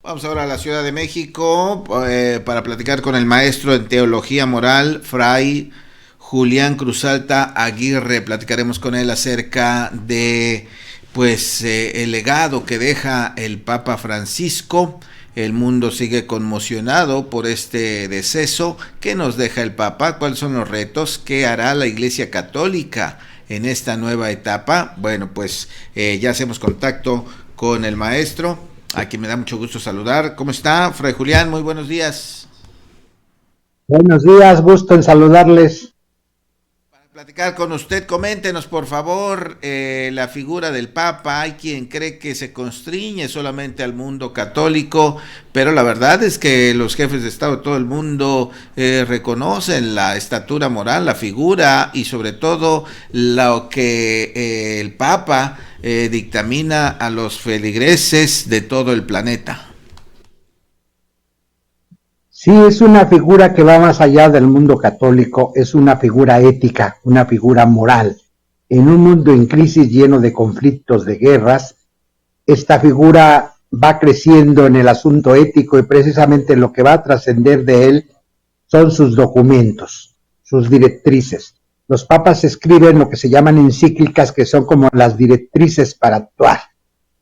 Vamos ahora a la Ciudad de México para platicar con el maestro en teología moral, Fray Julián Cruzalta Aguirre. Platicaremos con él acerca de el legado que deja el Papa Francisco. El mundo sigue conmocionado por este deceso. ¿Qué nos deja el Papa? ¿Cuáles son los retos? ¿Qué hará la Iglesia Católica en esta nueva etapa? Bueno, ya hacemos contacto con el maestro, a quien me da mucho gusto saludar. ¿Cómo está, Fray Julián? Muy buenos días. Buenos días, gusto en saludarles. Para platicar con usted, coméntenos por favor la figura del Papa. Hay quien cree que se constriñe solamente al mundo católico, pero la verdad es que los jefes de Estado de todo el mundo reconocen la estatura moral, la figura y sobre todo lo que el Papa dictamina a los feligreses de todo el planeta. Sí, es una figura que va más allá del mundo católico, es una figura ética, una figura moral. En un mundo en crisis lleno de conflictos, de guerras, esta figura va creciendo en el asunto ético y precisamente lo que va a trascender de él son sus documentos, sus directrices. Los papas escriben lo que se llaman encíclicas, que son como las directrices para actuar.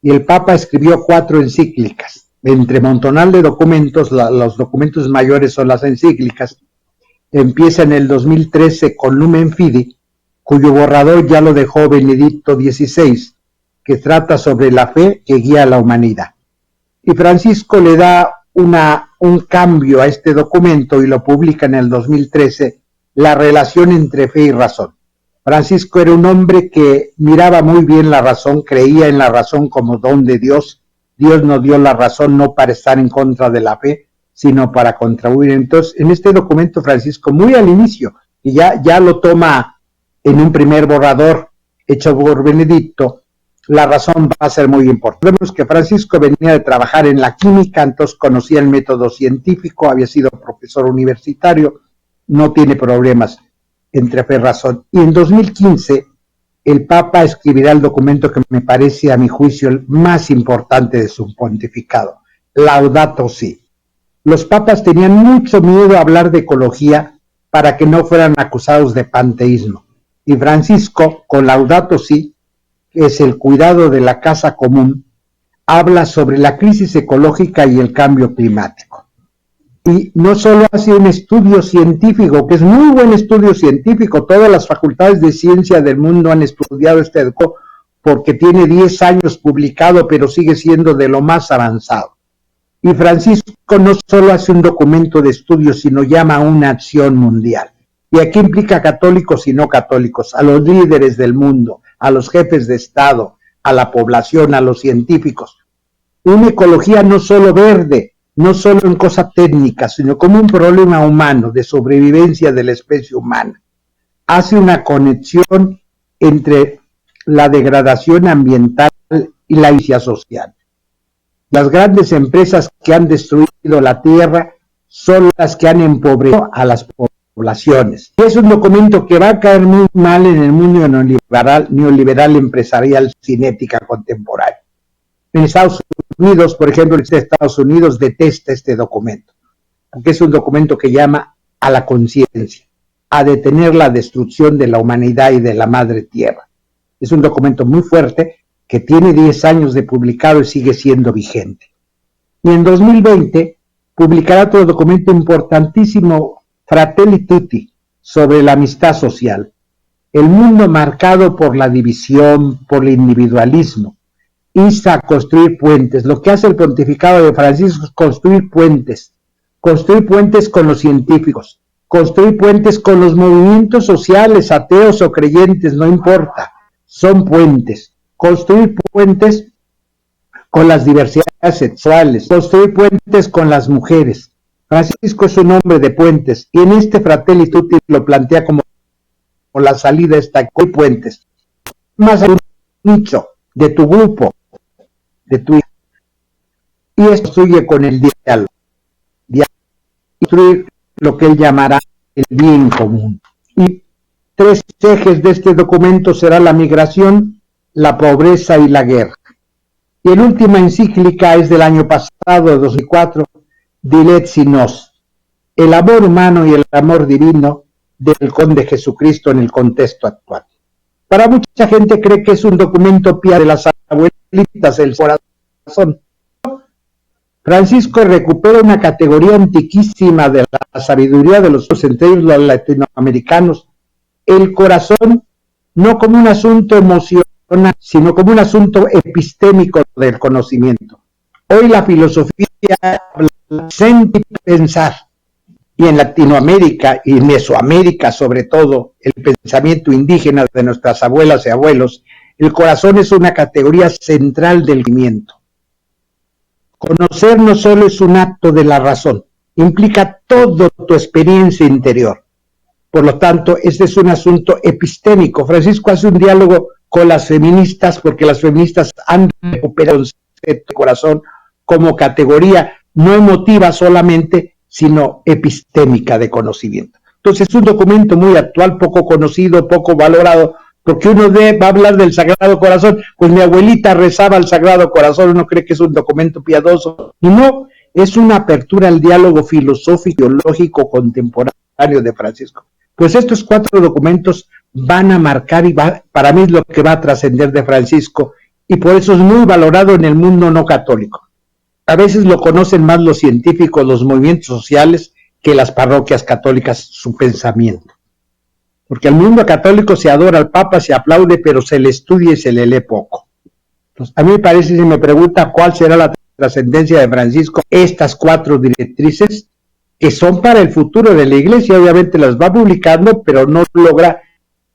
Y el Papa escribió 4 encíclicas. Entre montonal de documentos, los documentos mayores son las encíclicas. Empieza en el 2013 con Lumen Fidei, cuyo borrador ya lo dejó Benedicto XVI, que trata sobre la fe que guía a la humanidad. Y Francisco le da un cambio a este documento y lo publica en el 2013, la relación entre fe y razón. Francisco era un hombre que miraba muy bien la razón, creía en la razón como don de Dios. Dios nos dio la razón no para estar en contra de la fe, sino para contribuir. Entonces, en este documento Francisco, muy al inicio, y ya lo toma en un primer borrador hecho por Benedicto, la razón va a ser muy importante. Vemos que Francisco venía de trabajar en la química, entonces conocía el método científico, había sido profesor universitario, no tiene problemas entre fe y razón. Y en 2015 el Papa escribirá el documento que me parece, a mi juicio, el más importante de su pontificado, Laudato Si. Los papas tenían mucho miedo a hablar de ecología para que no fueran acusados de panteísmo. Y Francisco, con Laudato Si, que es el cuidado de la casa común, habla sobre la crisis ecológica y el cambio climático. Y no solo hace un estudio científico, que es muy buen estudio científico, todas las facultades de ciencia del mundo han estudiado este documento porque tiene 10 años publicado, pero sigue siendo de lo más avanzado. Y Francisco no solo hace un documento de estudio, sino llama a una acción mundial. Y aquí implica católicos y no católicos, a los líderes del mundo, a los jefes de Estado, a la población, a los científicos. Una ecología no solo verde, no solo en cosas técnicas, sino como un problema humano de sobrevivencia de la especie humana. Hace una conexión entre la degradación ambiental y la violencia social. Las grandes empresas que han destruido la tierra son las que han empobrecido a las poblaciones. Y es un documento que va a caer muy mal en el mundo neoliberal empresarial cinética contemporánea. En Estados Unidos, por ejemplo, Estados Unidos detesta este documento, porque es un documento que llama a la conciencia, a detener la destrucción de la humanidad y de la madre tierra. Es un documento muy fuerte que tiene 10 años de publicado y sigue siendo vigente. Y en 2020 publicará otro documento importantísimo, Fratelli Tutti, sobre la amistad social. El mundo marcado por la división, por el individualismo, insta a construir puentes. Lo que hace el pontificado de Francisco es construir puentes con los científicos, construir puentes con los movimientos sociales, ateos o creyentes, no importa, son puentes, construir puentes con las diversidades sexuales, construir puentes con las mujeres. Francisco es un hombre de puentes, y en este Fratelli Tutti lo plantea como la salida está con puentes, más un nicho de tu grupo, de tu hijo. Y esto construye con el diálogo, construir lo que él llamará el bien común. Y 3 ejes de este documento será la migración, la pobreza y la guerra. Y la última encíclica es del año pasado, de 2004, Diletsi Nos, el amor humano y el amor divino del Conde Jesucristo en el contexto actual. Para mucha gente cree que es un documento pía de las abuelitas del corazón. Francisco recupera una categoría antiquísima de la sabiduría de los centenios latinoamericanos, el corazón, no como un asunto emocional, sino como un asunto epistémico del conocimiento. Hoy la filosofía habla de sentir y pensar, y en Latinoamérica y Mesoamérica sobre todo, el pensamiento indígena de nuestras abuelas y abuelos, el corazón es una categoría central del conocimiento. Conocer no solo es un acto de la razón, implica toda tu experiencia interior. Por lo tanto, este es un asunto epistémico. Francisco hace un diálogo con las feministas, porque las feministas han recuperado el concepto de corazón como categoría no emotiva solamente, sino epistémica de conocimiento. Entonces es un documento muy actual, poco conocido, poco valorado, porque uno va a hablar del Sagrado Corazón, pues mi abuelita rezaba al Sagrado Corazón, uno cree que es un documento piadoso, y no, es una apertura al diálogo filosófico, teológico, contemporáneo de Francisco. Pues estos 4 documentos van a marcar, y para mí es lo que va a trascender de Francisco, y por eso es muy valorado en el mundo no católico. A veces lo conocen más los científicos, los movimientos sociales, que las parroquias católicas, su pensamiento. Porque el mundo católico se adora al Papa, se aplaude, pero se le estudia y se le lee poco. Entonces, a mí me parece, si me pregunta cuál será la trascendencia de Francisco, estas 4 directrices, que son para el futuro de la Iglesia, obviamente las va publicando, pero no logra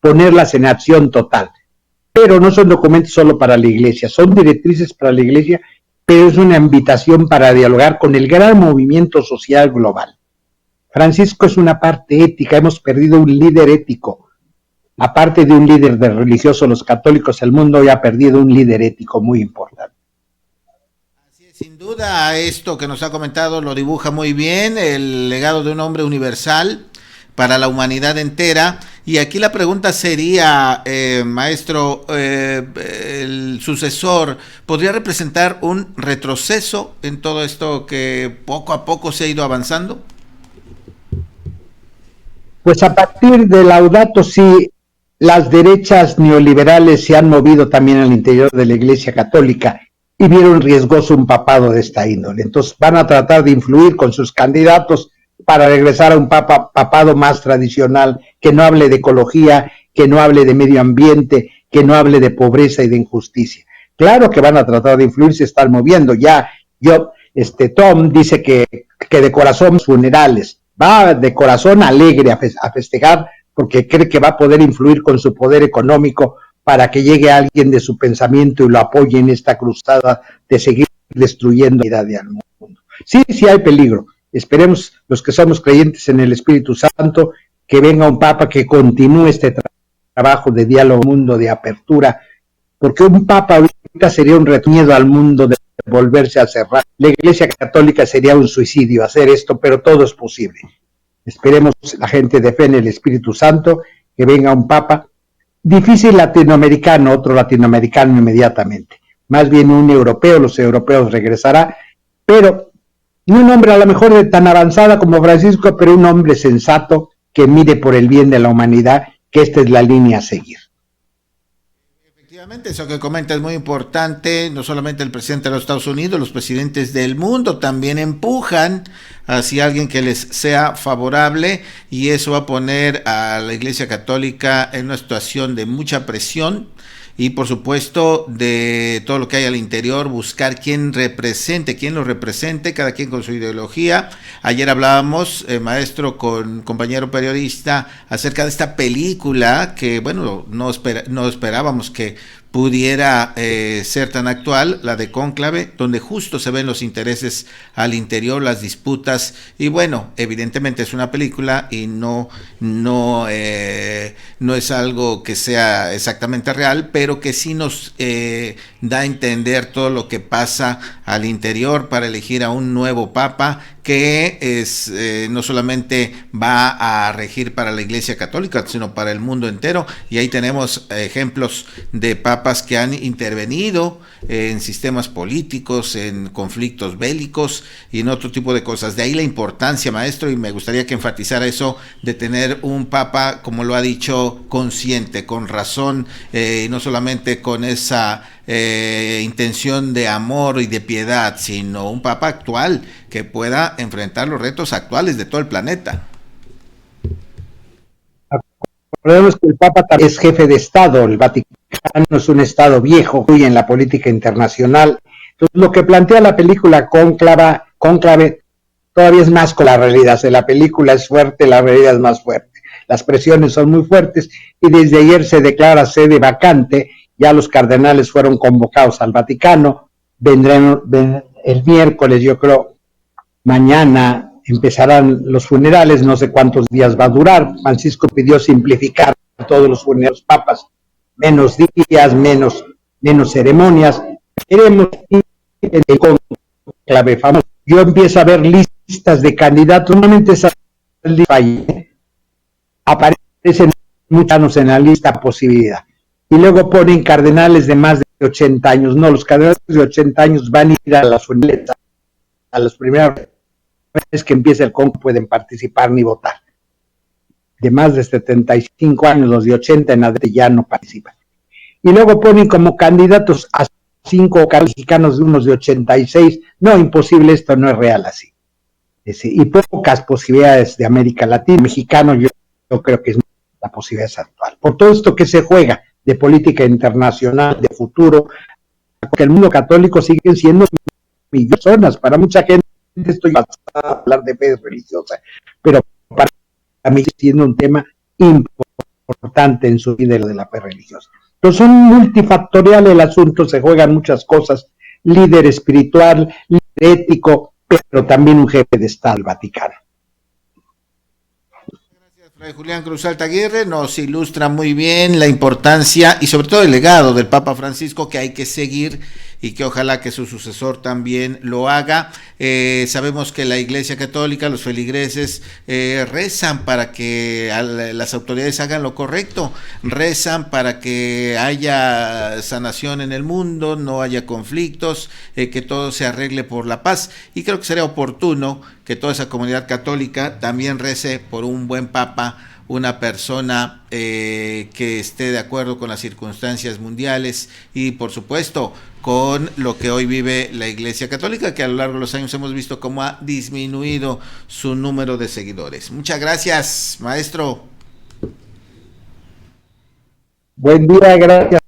ponerlas en acción total. Pero no son documentos solo para la Iglesia, son directrices para la Iglesia, pero es una invitación para dialogar con el gran movimiento social global. Francisco es una parte ética, hemos perdido un líder ético. Aparte de un líder de religioso, los católicos, el mundo ya ha perdido un líder ético muy importante. Así es, sin duda, esto que nos ha comentado lo dibuja muy bien, el legado de un hombre universal para la humanidad entera. Y aquí la pregunta sería, maestro, el sucesor, ¿podría representar un retroceso en todo esto que poco a poco se ha ido avanzando? Pues a partir de Laudato Si, las derechas neoliberales se han movido también al interior de la Iglesia Católica y vieron riesgoso un papado de esta índole. Entonces van a tratar de influir con sus candidatos para regresar a un papado más tradicional, que no hable de ecología, que no hable de medio ambiente, que no hable de pobreza y de injusticia. Claro que van a tratar de influir, se están moviendo. Ya Tom dice que de corazón funerales, va de corazón alegre a festejar, porque cree que va a poder influir con su poder económico para que llegue alguien de su pensamiento y lo apoye en esta cruzada de seguir destruyendo la vida del mundo. Sí, sí hay peligro. Esperemos los que somos creyentes en el Espíritu Santo que venga un Papa que continúe este trabajo de diálogo mundo, de apertura, porque un Papa ahorita sería un miedo al mundo de volverse a cerrar. La Iglesia Católica sería un suicidio hacer esto, pero todo es posible. Esperemos la gente de fe en el Espíritu Santo, que venga un Papa, difícil latinoamericano, otro latinoamericano inmediatamente, más bien un europeo, los europeos regresará, pero un hombre a lo mejor de tan avanzada como Francisco, pero un hombre sensato que mire por el bien de la humanidad, que esta es la línea a seguir. Efectivamente, eso que comenta es muy importante. No solamente el presidente de los Estados Unidos, los presidentes del mundo también empujan hacia alguien que les sea favorable, y eso va a poner a la Iglesia Católica en una situación de mucha presión. Y por supuesto, de todo lo que hay al interior, buscar quién lo represente, cada quien con su ideología. Ayer hablábamos, maestro, con compañero periodista, acerca de esta película que, bueno, no esperábamos que pudiera ser tan actual, la de Cónclave, donde justo se ven los intereses al interior, las disputas, y bueno, evidentemente es una película y no es algo que sea exactamente real, pero que sí nos da a entender todo lo que pasa al interior para elegir a un nuevo papa que es no solamente va a regir para la Iglesia Católica, sino para el mundo entero. Y ahí tenemos ejemplos de papas que han intervenido en sistemas políticos, en conflictos bélicos y en otro tipo de cosas. De ahí la importancia, maestro, y me gustaría que enfatizara eso, de tener un papa, como lo ha dicho, consciente, con razón, y no solamente con esa intención de amor y de piedad, sino un papa actual que pueda enfrentar los retos actuales de todo el planeta. Recordemos que el Papa también es jefe de Estado, el Vaticano es un Estado viejo y en la política internacional. Entonces, lo que plantea la película Cónclave todavía es más con la realidad. Si la película es fuerte, la realidad es más fuerte. Las presiones son muy fuertes y desde ayer se declara sede vacante. Ya los cardenales fueron convocados al Vaticano. Vendrán el miércoles, yo creo, mañana empezarán los funerales, no sé cuántos días va a durar. Francisco pidió simplificar todos los funerales papas, menos días, menos ceremonias. Queremos ir en el conclave famoso. Yo empiezo a ver listas de candidatos, normalmente esas listas aparecen muchos en la lista posibilidad. Y luego ponen cardenales de más de 80 años. No, los cardenales de 80 años van a ir a las funerales, a las primeras vez que empiece el conclave pueden participar ni votar. De más de 75 años, los de 80 en adelante ya no participan. Y luego ponen como candidatos a 5 mexicanos de unos de 86. No, imposible, esto no es real así. Y pocas posibilidades de América Latina. Mexicano yo creo que es la posibilidad actual. Por todo esto que se juega de política internacional, de futuro, porque el mundo católico sigue siendo millones de personas. Para mucha gente estoy pasando a hablar de fe religiosa, pero para mí siendo un tema importante en su vida de la fe religiosa. Entonces son multifactorial el asunto, se juegan muchas cosas, líder espiritual, líder ético, pero también un jefe de Estado, el Vaticano. Fray Julián Cruz Alta Aguirre nos ilustra muy bien la importancia y sobre todo el legado del Papa Francisco que hay que seguir y que ojalá que su sucesor también lo haga. Sabemos que la Iglesia Católica, los feligreses rezan para que las autoridades hagan lo correcto, rezan para que haya sanación en el mundo, no haya conflictos, que todo se arregle por la paz, y creo que sería oportuno que toda esa comunidad católica también rece por un buen papa, una persona que esté de acuerdo con las circunstancias mundiales y por supuesto con lo que hoy vive la Iglesia Católica, que a lo largo de los años hemos visto cómo ha disminuido su número de seguidores. Muchas gracias, maestro. Buen día, gracias.